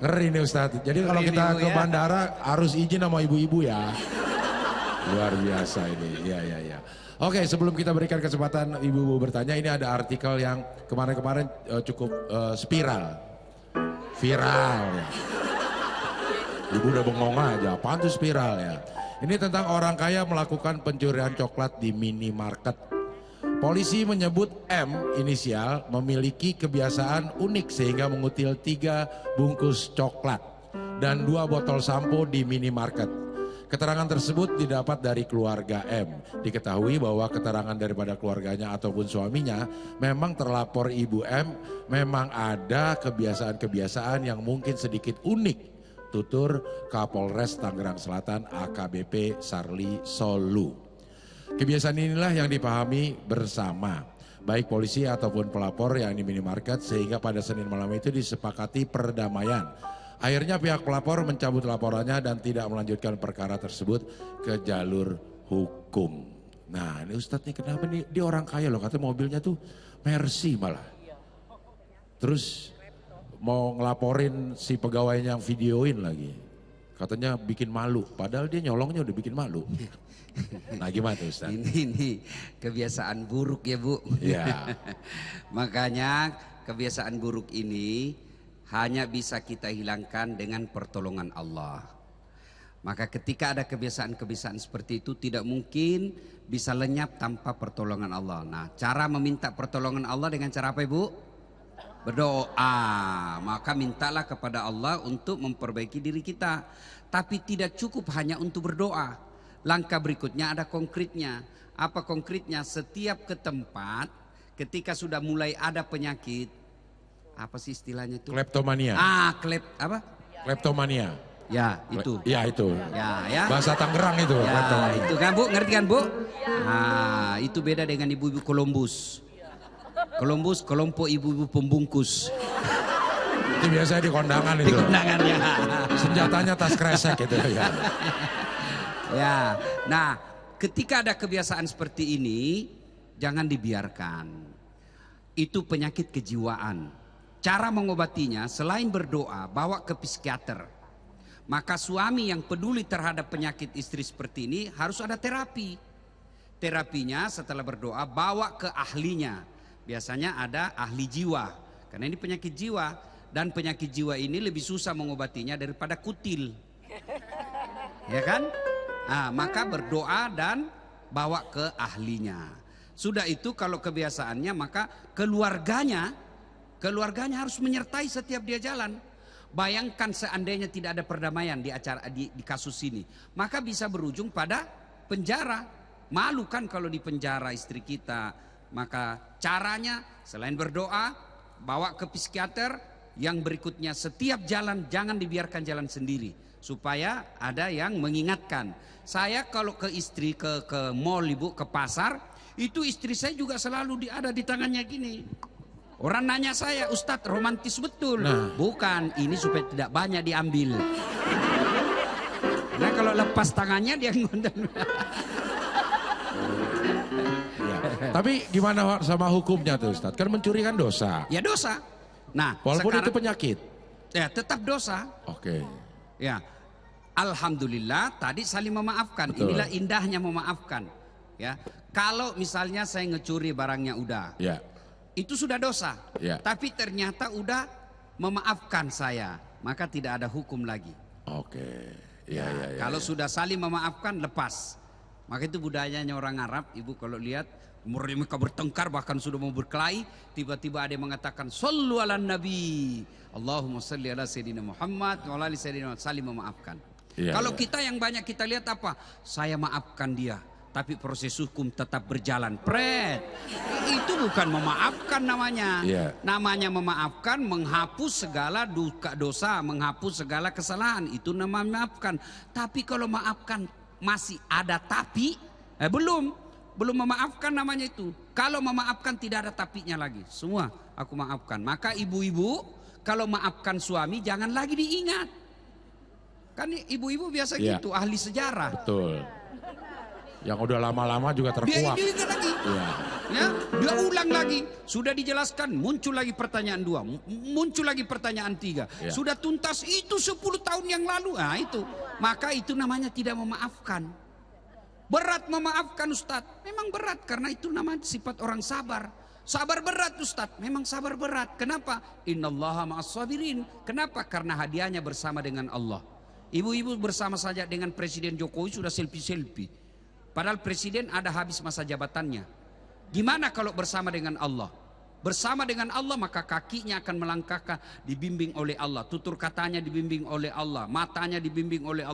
Ngeri nih Ustadz. Jadi kalau Ngeri kita nih, Bu, ke ya. bandara harus izin sama ibu-ibu ya. Luar biasa ini. Ya. Oke, sebelum kita berikan kesempatan ibu-ibu bertanya, ini ada artikel yang kemarin-kemarin cukup spiral. Viral ya. Ibu udah bengong aja, apaan tuh spiral ya. Ini tentang orang kaya melakukan pencurian coklat di minimarket. Polisi menyebut M inisial memiliki kebiasaan unik sehingga mengutil 3 bungkus coklat dan 2 botol sampo di minimarket. Keterangan tersebut didapat dari keluarga M. Diketahui bahwa keterangan daripada keluarganya ataupun suaminya memang terlapor Ibu M memang ada kebiasaan-kebiasaan yang mungkin sedikit unik. Tutur Kapolres Tangerang Selatan AKBP Sarli Solu. Kebiasaan inilah yang dipahami bersama baik polisi ataupun pelapor yang di minimarket sehingga pada Senin malam itu disepakati perdamaian. Akhirnya pihak pelapor mencabut laporannya dan tidak melanjutkan perkara tersebut ke jalur hukum. Nah ini Ustadz nih kenapa nih, dia orang kaya loh, katanya mobilnya tuh Mercy malah. Terus mau ngelaporin si pegawainya yang videoin lagi. Katanya bikin malu, padahal dia nyolongnya udah bikin malu. Nah gimana tuh Ustadz? Ini kebiasaan buruk ya Bu. Iya. Makanya kebiasaan buruk ini hanya bisa kita hilangkan dengan pertolongan Allah. Maka ketika ada kebiasaan-kebiasaan seperti itu tidak mungkin bisa lenyap tanpa pertolongan Allah. Nah cara meminta pertolongan Allah dengan cara apa Ibu? Berdoa. Maka mintalah kepada Allah untuk memperbaiki diri kita. Tapi tidak cukup hanya untuk berdoa. Langkah berikutnya ada konkretnya. Apa konkretnya? Setiap ke tempat ketika sudah mulai ada penyakit, apa sih istilahnya itu? Kleptomania. Apa? Kleptomania. Ya, itu. Ya itu. Ya. Bahasa Tangerang itu. Ya, kleptomania. itu kan Bu, ngerti kan Bu? Nah, itu beda dengan ibu-ibu Columbus. Columbus kelompok ibu-ibu pembungkus. Itu biasanya di kondangan Di itu. kondangannya. Senjatanya tas kresek itu ya. Ya, nah ketika ada kebiasaan seperti ini, jangan dibiarkan. Itu penyakit kejiwaan. Cara mengobatinya selain berdoa, bawa ke psikiater. Maka suami yang peduli terhadap penyakit istri seperti ini harus ada terapi. Terapinya setelah berdoa bawa ke ahlinya. Biasanya ada ahli jiwa. Karena ini penyakit jiwa. Dan penyakit jiwa ini lebih susah mengobatinya daripada kutil. Ya kan? Nah, maka berdoa dan bawa ke ahlinya. Sudah itu kalau kebiasaannya maka keluarganya harus menyertai setiap dia jalan. Bayangkan seandainya tidak ada perdamaian di acara di kasus ini, maka bisa berujung pada penjara. Malu kan kalau di penjara istri kita. Maka caranya selain berdoa, bawa ke psikiater. Yang berikutnya setiap jalan jangan dibiarkan jalan sendiri, supaya ada yang mengingatkan. Saya kalau ke istri ke mall Ibu, ke pasar, itu istri saya juga selalu ada di tangannya gini. Orang nanya saya, Ustadz romantis betul. Nah. Bukan, ini supaya tidak banyak diambil. Nah kalau lepas tangannya dia ngundang. Ya. Tapi gimana sama hukumnya tuh Ustadz? Kan mencuri kan dosa. Ya dosa. Nah Walaupun sekarang, itu penyakit. ya tetap dosa. Oke. Ya, alhamdulillah tadi saling memaafkan. Betul. Inilah indahnya memaafkan. Ya, kalau misalnya saya ngecuri barangnya udah, Ya. itu sudah dosa. Ya. Tapi ternyata udah memaafkan saya, maka tidak ada hukum lagi. Oke. Ya. Kalau sudah saling memaafkan, lepas. Maka itu budayanya orang Arab. Ibu kalau lihat mereka bertengkar bahkan sudah mau berkelahi, tiba-tiba ada yang mengatakan sallu ala nabi, Allahumma salli ala sayyidina Muhammad wa ala ali sayyidina Muhammad, saling memaafkan. Kalau kita yang banyak kita lihat apa? Saya maafkan dia, tapi proses hukum tetap berjalan. Itu bukan memaafkan namanya. Namanya memaafkan, menghapus segala dosa, menghapus segala kesalahan. Itu namanya memaafkan. Tapi kalau maafkan masih ada tapi, belum memaafkan namanya itu. Kalau memaafkan tidak ada tapinya lagi. Semua aku maafkan. Maka ibu-ibu kalau maafkan suami jangan lagi diingat. Kan ibu-ibu biasa gitu, ahli sejarah. Betul. Yang udah lama-lama juga terkuak. Dia ingat lagi. Iya. Ya, dia ulang lagi, sudah dijelaskan, muncul lagi pertanyaan 2, muncul lagi pertanyaan 3. Ya. Sudah tuntas itu 10 tahun yang lalu. Nah, itu. Maka itu namanya tidak memaafkan. Berat memaafkan Ustadz. Memang berat karena itu namanya sifat orang sabar. Sabar berat Ustadz, memang sabar berat. Kenapa? Innallaha ma'as sabirin. Kenapa? Karena hadiahnya bersama dengan Allah. Ibu-ibu bersama saja dengan Presiden Jokowi sudah selfie-selfie. Padahal Presiden ada habis masa jabatannya. Gimana kalau bersama dengan Allah? Bersama dengan Allah maka kakinya akan melangkahkan, dibimbing oleh Allah. Tutur katanya dibimbing oleh Allah. Matanya dibimbing oleh Allah.